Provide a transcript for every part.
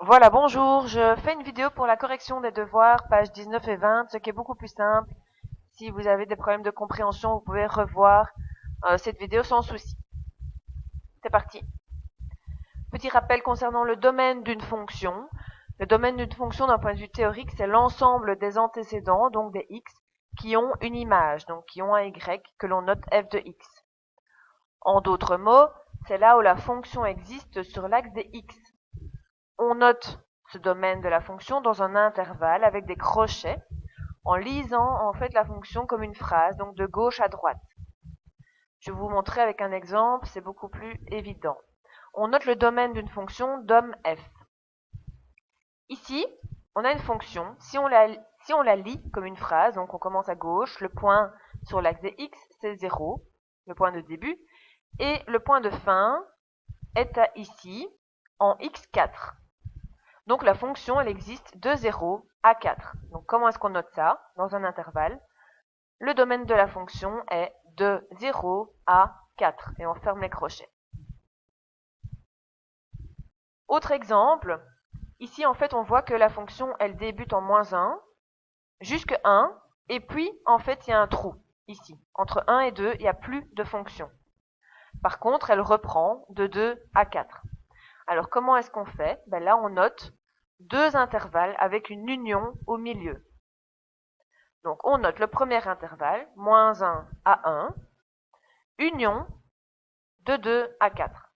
Voilà, bonjour, je fais une vidéo pour la correction des devoirs, pages 19 et 20, ce qui est beaucoup plus simple. Si vous avez des problèmes de compréhension, vous pouvez revoir cette vidéo sans souci. C'est parti. Petit rappel concernant le domaine d'une fonction. Le domaine d'une fonction d'un point de vue théorique, c'est l'ensemble des antécédents, donc des x, qui ont une image, donc qui ont un y, que l'on note f de x. En d'autres mots, c'est là où la fonction existe sur l'axe des x. On note ce domaine de la fonction dans un intervalle avec des crochets en lisant en fait la fonction comme une phrase, donc de gauche à droite. Je vais vous montrer avec un exemple, c'est beaucoup plus évident. On note le domaine d'une fonction dom f. Ici, on a une fonction, si on la lit comme une phrase, donc on commence à gauche, le point sur l'axe des x, c'est 0, le point de début, et le point de fin est à ici, en x4. Donc la fonction, elle existe de 0 à 4. Donc comment est-ce qu'on note ça dans un intervalle? Le domaine de la fonction est de 0 à 4 et on ferme les crochets. Autre exemple, ici en fait on voit que la fonction elle débute en moins 1 jusqu'à 1 et puis en fait il y a un trou ici. Entre 1 et 2 il n'y a plus de fonction. Par contre elle reprend de 2 à 4. Alors comment est-ce qu'on fait? Là on note deux intervalles avec une union au milieu. Donc on note le premier intervalle, moins 1 à 1, union de 2 à 4.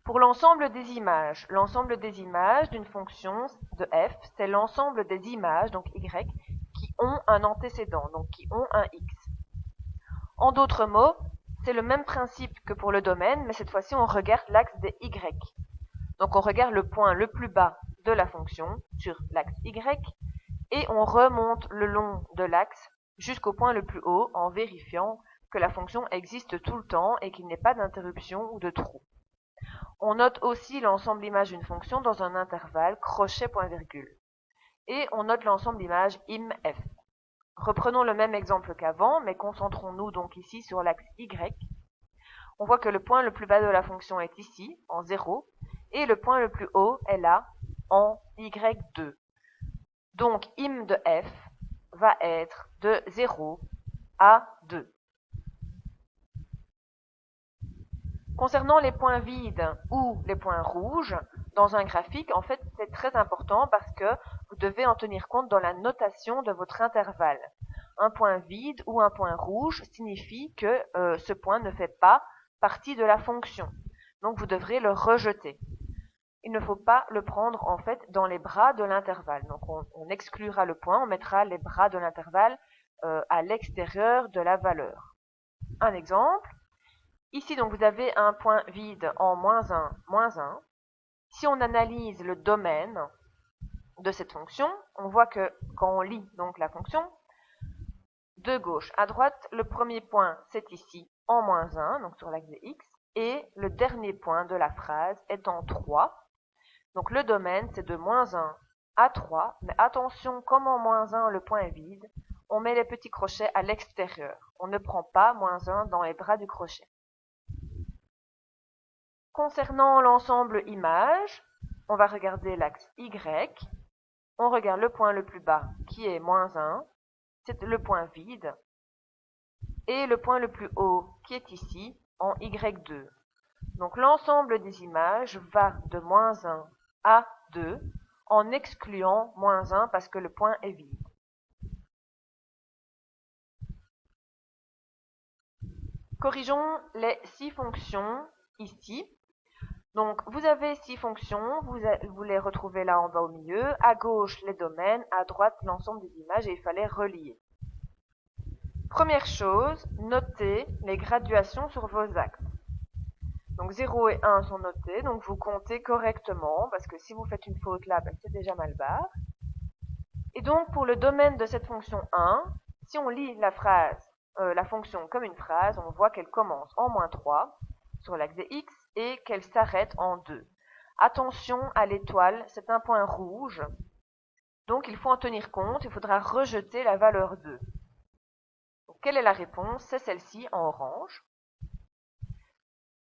Pour l'ensemble des images d'une fonction de f, c'est l'ensemble des images, donc y, qui ont un antécédent, donc qui ont un x. En d'autres mots, c'est le même principe que pour le domaine, mais cette fois-ci on regarde l'axe des y. Donc on regarde le point le plus bas de la fonction sur l'axe y et on remonte le long de l'axe jusqu'au point le plus haut en vérifiant que la fonction existe tout le temps et qu'il n'y ait pas d'interruption ou de trou. On note aussi l'ensemble d'image d'une fonction dans un intervalle crochet point virgule. Et on note l'ensemble d'images im_f. Reprenons le même exemple qu'avant, mais concentrons-nous donc ici sur l'axe y. On voit que le point le plus bas de la fonction est ici, en 0, et le point le plus haut est là, en y2. Donc im de f va être de 0 à 2. Concernant les points vides ou les points rouges, dans un graphique, en fait, c'est très important parce que vous devez en tenir compte dans la notation de votre intervalle. Un point vide ou un point rouge signifie que ce point ne fait pas partie de la fonction. Donc vous devrez le rejeter. Il ne faut pas le prendre en fait dans les bras de l'intervalle. Donc on exclura le point, on mettra les bras de l'intervalle à l'extérieur de la valeur. Un exemple. Ici, donc, vous avez un point vide en moins 1, moins 1. Si on analyse le domaine de cette fonction, on voit que quand on lit donc la fonction, de gauche à droite, le premier point, c'est ici, en moins 1, donc sur l'axe de x, et le dernier point de la phrase est en 3. Donc le domaine, c'est de moins 1 à 3, mais attention, comme en moins 1, le point est vide, on met les petits crochets à l'extérieur. On ne prend pas moins 1 dans les bras du crochet. Concernant l'ensemble image, on va regarder l'axe Y. On regarde le point le plus bas qui est moins 1, c'est le point vide, et le point le plus haut qui est ici en Y2. Donc l'ensemble des images va de moins 1 à 2 en excluant moins 1 parce que le point est vide. Corrigeons les 6 fonctions ici. Donc, vous avez 6 fonctions, vous les retrouvez là en bas au milieu, à gauche les domaines, à droite l'ensemble des images et il fallait relier. Première chose, notez les graduations sur vos axes. Donc 0 et 1 sont notés, donc vous comptez correctement, parce que si vous faites une faute là, c'est déjà mal barre. Et donc pour le domaine de cette fonction 1, si on lit la fonction comme une phrase, on voit qu'elle commence en moins 3 sur l'axe des x et qu'elle s'arrête en 2. Attention à l'étoile, c'est un point rouge, donc il faut en tenir compte, il faudra rejeter la valeur 2. Donc, quelle est la réponse? C'est celle-ci en orange.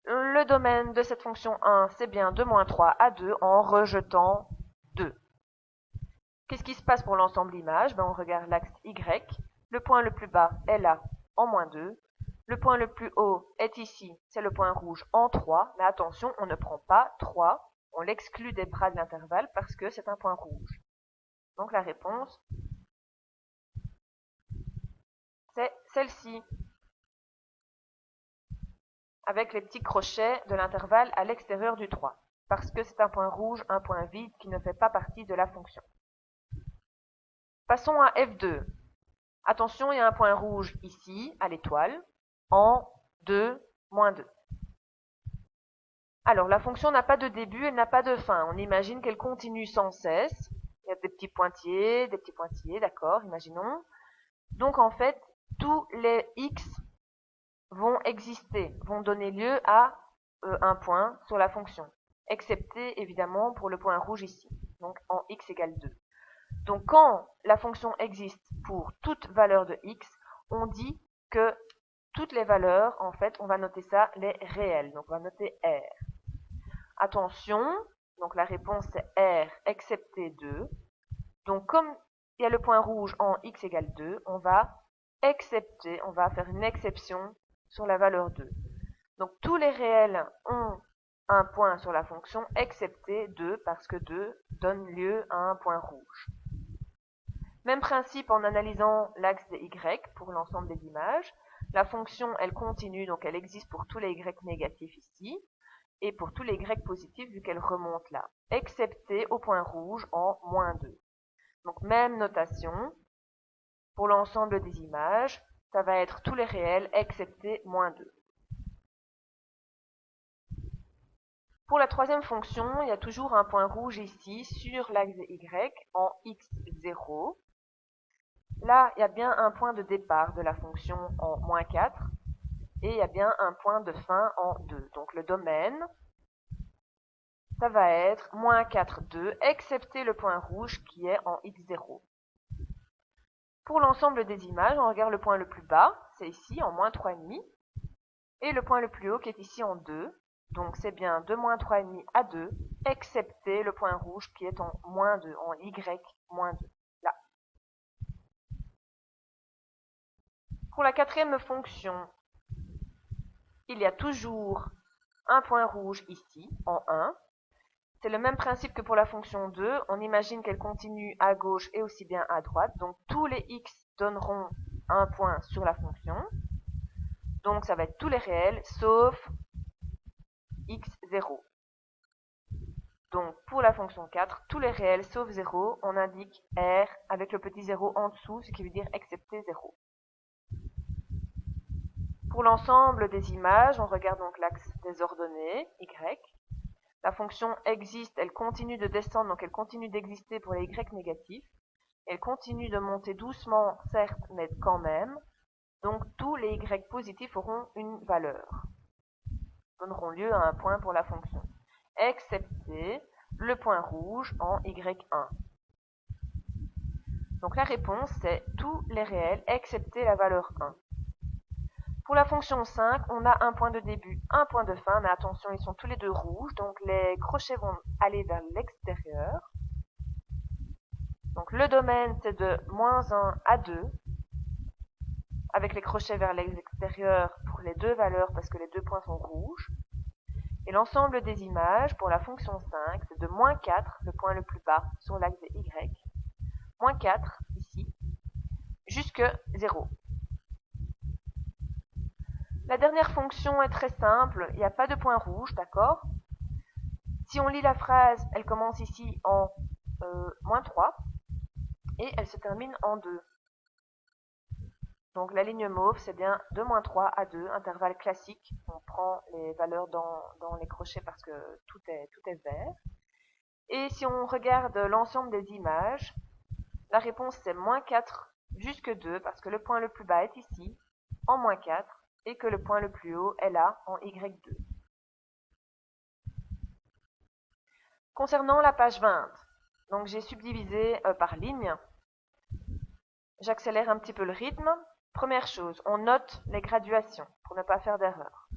Le domaine de cette fonction 1, c'est bien de moins 3 à 2 en rejetant 2. Qu'est-ce qui se passe pour l'ensemble image? On regarde l'axe Y. Le point le plus bas est là, en moins 2. Le point le plus haut est ici, c'est le point rouge, en 3. Mais attention, on ne prend pas 3. On l'exclut des bras de l'intervalle parce que c'est un point rouge. Donc la réponse, c'est celle-ci, avec les petits crochets de l'intervalle à l'extérieur du 3. Parce que c'est un point rouge, un point vide qui ne fait pas partie de la fonction. Passons à F2. Attention, il y a un point rouge ici, à l'étoile, en 2, moins 2. Alors, la fonction n'a pas de début, elle n'a pas de fin. On imagine qu'elle continue sans cesse. Il y a des petits pointillés, d'accord, imaginons. Donc, en fait, tous les x vont exister, vont donner lieu à un point sur la fonction, excepté, évidemment, pour le point rouge ici, donc en x égale 2. Donc, quand la fonction existe pour toute valeur de x, on dit que toutes les valeurs, en fait, on va noter ça les réels. Donc, on va noter R. Attention, donc la réponse c'est R excepté 2. Donc, comme il y a le point rouge en x égale 2, on va faire une exception sur la valeur 2. Donc, tous les réels ont un point sur la fonction, excepté 2, parce que 2 donne lieu à un point rouge. Même principe en analysant l'axe des y pour l'ensemble des images. La fonction, elle continue, donc elle existe pour tous les y négatifs ici, et pour tous les y positifs vu qu'elle remonte là, excepté au point rouge en moins 2. Donc même notation, pour l'ensemble des images, ça va être tous les réels excepté moins 2. Pour la troisième fonction, il y a toujours un point rouge ici sur l'axe des y en x0. Là, il y a bien un point de départ de la fonction en moins 4 et il y a bien un point de fin en 2. Donc le domaine, ça va être moins 4, 2, excepté le point rouge qui est en x0. Pour l'ensemble des images, on regarde le point le plus bas, c'est ici en moins 3,5, et le point le plus haut qui est ici en 2. Donc c'est bien de moins 3,5 à 2, excepté le point rouge qui est en moins 2, en y moins 2. Là. Pour la quatrième fonction, il y a toujours un point rouge ici, en 1. C'est le même principe que pour la fonction 2. On imagine qu'elle continue à gauche et aussi bien à droite. Donc tous les x donneront un point sur la fonction. Donc ça va être tous les réels, sauf x0. Donc pour la fonction 4, tous les réels sauf 0, on indique R avec le petit 0 en dessous, ce qui veut dire excepté 0. Pour l'ensemble des images, on regarde donc l'axe des ordonnées, Y. La fonction existe, elle continue de descendre, donc elle continue d'exister pour les Y négatifs. Elle continue de monter doucement, certes, mais quand même. Donc tous les Y positifs auront une valeur, donneront lieu à un point pour la fonction, excepté le point rouge en Y1. Donc la réponse, c'est tous les réels excepté la valeur 1. Pour la fonction 5, on a un point de début, un point de fin, mais attention, ils sont tous les deux rouges, donc les crochets vont aller vers l'extérieur. Donc le domaine, c'est de moins 1 à 2, avec les crochets vers l'extérieur pour les deux valeurs, parce que les deux points sont rouges. Et l'ensemble des images, pour la fonction 5, c'est de moins 4, le point le plus bas, sur l'axe des Y, moins 4, ici, jusque 0. La dernière fonction est très simple, il n'y a pas de point rouge, d'accord? Si on lit la phrase, elle commence ici en moins 3 et elle se termine en 2. Donc la ligne mauve, c'est bien de moins 3 à 2, intervalle classique. On prend les valeurs dans les crochets parce que tout est vert. Et si on regarde l'ensemble des images, la réponse c'est moins 4 jusque 2 parce que le point le plus bas est ici, en moins 4, et que le point le plus haut est là, en Y2. Concernant la page 20, donc j'ai subdivisé par ligne. J'accélère un petit peu le rythme. Première chose, on note les graduations pour ne pas faire d'erreur.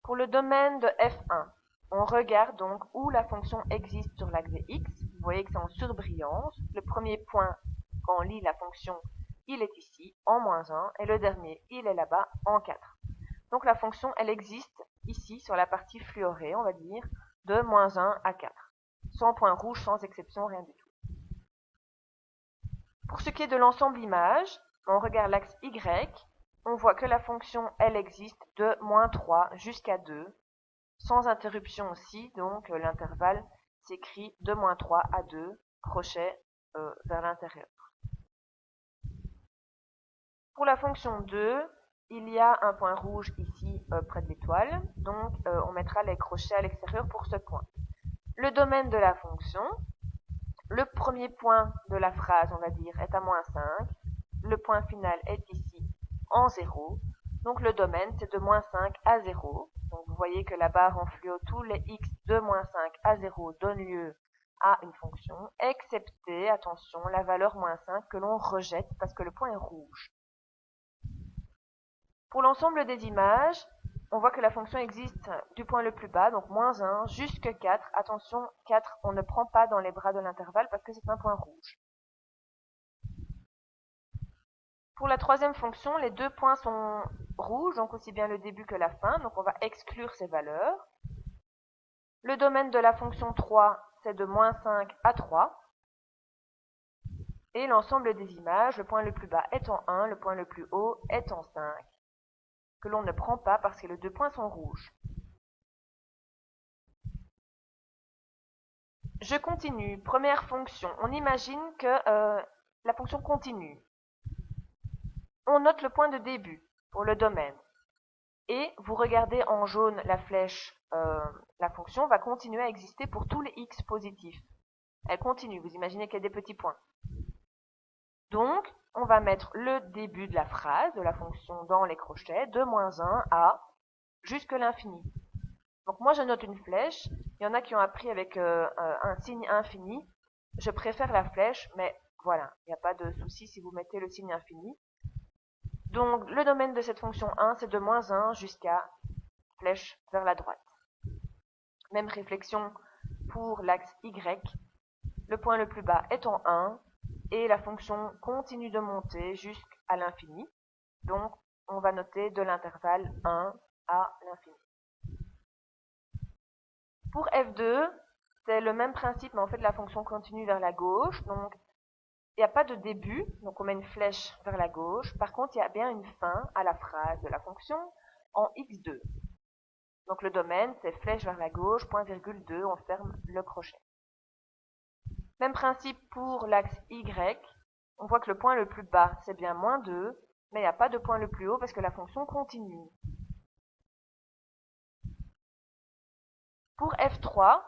Pour le domaine de F1, on regarde donc où la fonction existe sur l'axe de x. Vous voyez que c'est en surbrillance. Le premier point, quand on lit la fonction, il est ici, en -1, et le dernier, il est là-bas, en 4. Donc la fonction, elle existe ici, sur la partie fluorée, on va dire, de -1 à 4. Sans point rouge, sans exception, rien du tout. Pour ce qui est de l'ensemble image, on regarde l'axe Y, on voit que la fonction, elle existe de -3 jusqu'à 2, sans interruption aussi, donc l'intervalle s'écrit de -3 à 2, crochet vers l'intérieur. Pour la fonction 2, il y a un point rouge ici près de l'étoile, donc on mettra les crochets à l'extérieur pour ce point. Le domaine de la fonction, le premier point de la phrase, on va dire, est à -5, le point final est ici en 0, donc le domaine c'est de -5 à 0. Donc vous voyez que la barre en fluo, tous les x de -5 à 0 donnent lieu à une fonction, excepté, attention, la valeur -5 que l'on rejette parce que le point est rouge. Pour l'ensemble des images, on voit que la fonction existe du point le plus bas, donc -1, jusqu'à 4. Attention, 4, on ne prend pas dans les bras de l'intervalle parce que c'est un point rouge. Pour la troisième fonction, les deux points sont rouges, donc aussi bien le début que la fin, donc on va exclure ces valeurs. Le domaine de la fonction 3, c'est de -5 à 3. Et l'ensemble des images, le point le plus bas est en 1, le point le plus haut est en 5, que l'on ne prend pas parce que les deux points sont rouges. Je continue. Première fonction. On imagine que la fonction continue. On note le point de début pour le domaine. Et vous regardez en jaune la flèche, la fonction va continuer à exister pour tous les x positifs. Elle continue, vous imaginez qu'il y a des petits points. Donc, on va mettre le début de la phrase, de la fonction dans les crochets, de -1 à jusque l'infini. Donc moi je note une flèche, il y en a qui ont appris avec un signe infini. Je préfère la flèche, mais voilà, il n'y a pas de souci si vous mettez le signe infini. Donc le domaine de cette fonction 1, c'est de -1 jusqu'à flèche vers la droite. Même réflexion pour l'axe Y. Le point le plus bas est en 1 et la fonction continue de monter jusqu'à l'infini. Donc on va noter de l'intervalle 1 à l'infini. Pour F2, c'est le même principe, mais en fait la fonction continue vers la gauche. Donc il n'y a pas de début, donc on met une flèche vers la gauche. Par contre, il y a bien une fin à la phrase de la fonction en x2. Donc le domaine, c'est flèche vers la gauche, point virgule 2, on ferme le crochet. Même principe pour l'axe Y. On voit que le point le plus bas, c'est bien -2, mais il n'y a pas de point le plus haut parce que la fonction continue. Pour F3,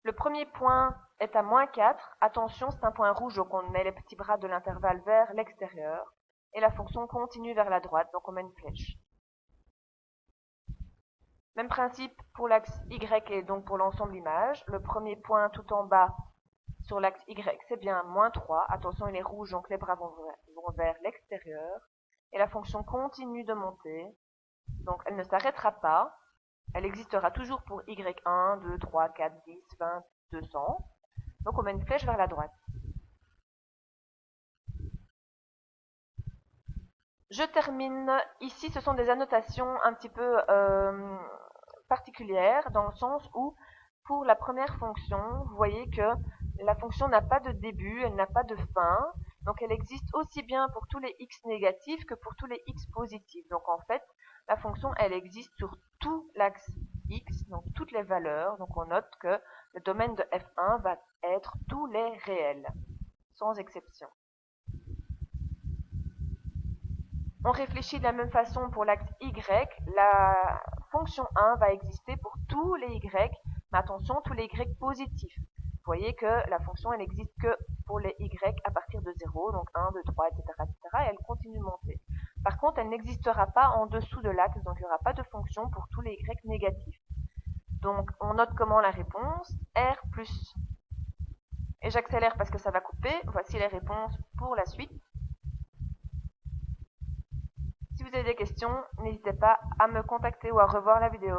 le premier point est à -4. Attention, c'est un point rouge, donc on met les petits bras de l'intervalle vers l'extérieur. Et la fonction continue vers la droite, donc on met une flèche. Même principe pour l'axe Y et donc pour l'ensemble image. Le premier point tout en bas sur l'axe Y, c'est bien -3. Attention, il est rouge, donc les bras vont vers l'extérieur. Et la fonction continue de monter. Donc elle ne s'arrêtera pas. Elle existera toujours pour Y1, 2, 3, 4, 10, 20, 200. Donc on met une flèche vers la droite. Je termine. Ici, ce sont des annotations un petit peu particulières, dans le sens où, pour la première fonction, vous voyez que la fonction n'a pas de début, elle n'a pas de fin. Donc elle existe aussi bien pour tous les x négatifs que pour tous les x positifs. Donc en fait, la fonction, elle existe sur tout l'axe x, donc toutes les valeurs. Donc on note que le domaine de F1 va être tous les réels, sans exception. On réfléchit de la même façon pour l'axe y. La fonction 1 va exister pour tous les y, mais attention, tous les y positifs. Vous voyez que la fonction, elle n'existe que pour les y à partir de 0, donc 1, 2, 3, etc., etc., et elle continue de monter. Par contre, elle n'existera pas en dessous de l'axe, donc il n'y aura pas de fonction pour tous les y négatifs. Donc, on note comment la réponse, R plus. Et j'accélère parce que ça va couper. Voici les réponses pour la suite. Si vous avez des questions, n'hésitez pas à me contacter ou à revoir la vidéo.